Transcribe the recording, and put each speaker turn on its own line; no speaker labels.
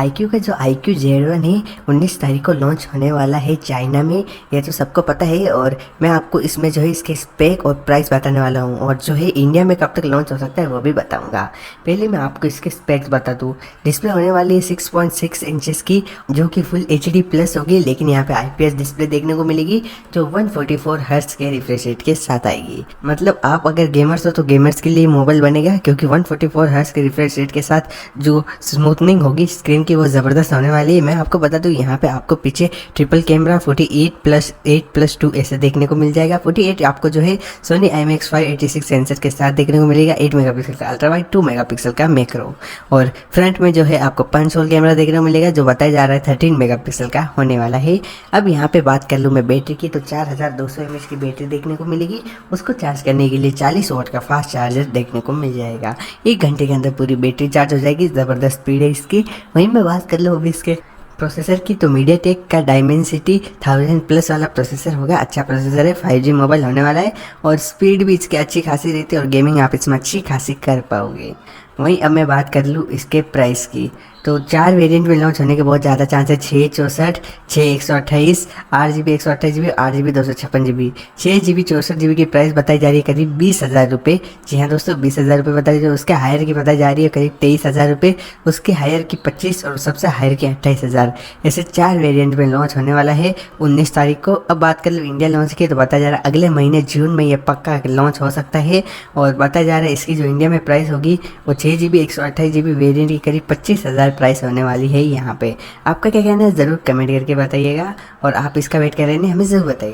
iQOO का जो iQOO Z1 है 19 तारीख को लॉन्च होने वाला है चाइना में। ये तो सबको पता है और मैं आपको इसमें जो है इसके स्पेक और प्राइस बताने वाला हूँ और जो है इंडिया में कब तक लॉन्च हो सकता है वो भी बताऊँगा। पहले मैं आपको इसके स्पेक्स बता दूँ। डिस्प्ले होने वाली है 6.6 इंचेस की, जो कि फुल HD प्लस होगी, लेकिन यहाँ पे IPS डिस्प्ले देखने को मिलेगी जो 144 हर्ट्ज के रिफ्रेश रेट के साथ आएगी। मतलब आप अगर गेमर्स हो तो गेमर्स के लिए मोबाइल बनेगा, क्योंकि 144 हर्ट्ज के रिफ्रेश रेट के साथ जो स्मूथनिंग होगी स्क्रीन की वो ज़बरदस्त होने वाली है। मैं आपको बता दूं यहाँ पे आपको पीछे ट्रिपल कैमरा 48+8+2 ऐसे देखने को मिल जाएगा। 48 आपको जो है सोनी IMX586 सेंसर के साथ देखने को मिलेगा, 8 मेगापिक्सल का अल्ट्रा वाइड, 2 मेगापिक्सल का मैक्रो, और फ्रंट में जो है आपको पंच होल कैमरा देखने को मिलेगा जो बताया जा रहा है 13 मेगापिक्सल का होने वाला है। अब यहाँ पे बात कर लूँ मैं बैटरी की, तो 4200 mAh की बैटरी देखने को मिलेगी। उसको चार्ज करने के लिए 40 वाट का फास्ट चार्जर देखने को मिल जाएगा। 1 घंटे के अंदर पूरी बैटरी चार्ज हो जाएगी। ज़बरदस्त स्पीड है इसकी। वहीं मैं बात कर लूँ अभी इसके प्रोसेसर की, तो मीडियाटेक का डायमेंसिटी 1000+ वाला प्रोसेसर होगा। अच्छा प्रोसेसर है, 5G मोबाइल होने वाला है और स्पीड भी इसकी अच्छी खासी रहती है और गेमिंग आप इसमें अच्छी खासी कर पाओगे। वहीं अब मैं बात कर लूँ इसके प्राइस की, तो 4 वेरिएंट में लॉन्च होने के बहुत ज़्यादा चांस है। 664, 6128, 8GB 128GB, 8GB 256GB। 6GB 64GB की प्राइस बताई जा रही है करीब 20,000 रुपये। जी हाँ दोस्तों, 20,000 रुपये बताई जा रही है। उसके हायर की बताई जा रही है करीब 23,000 रुपये। उसके हायर की 25 और सबसे हायर की 28,000। ऐसे 4 वेरिएंट में लॉन्च होने वाला है 19 तारीख को। अब बात कर लो इंडिया लॉन्च की, तो बताया जा रहा है अगले महीने जून में ये पक्का लॉन्च हो सकता है। और बताया जा रहा है इसकी जो इंडिया में प्राइस होगी वो 6GB 128GB वेरिएंट की करीब 25,000 प्राइस होने वाली है यहाँ पे। आपका क्या कहना है ज़रूर कमेंट करके बताइएगा और आप इसका वेट कर रहे हैं हमें ज़रूर बताइएगा।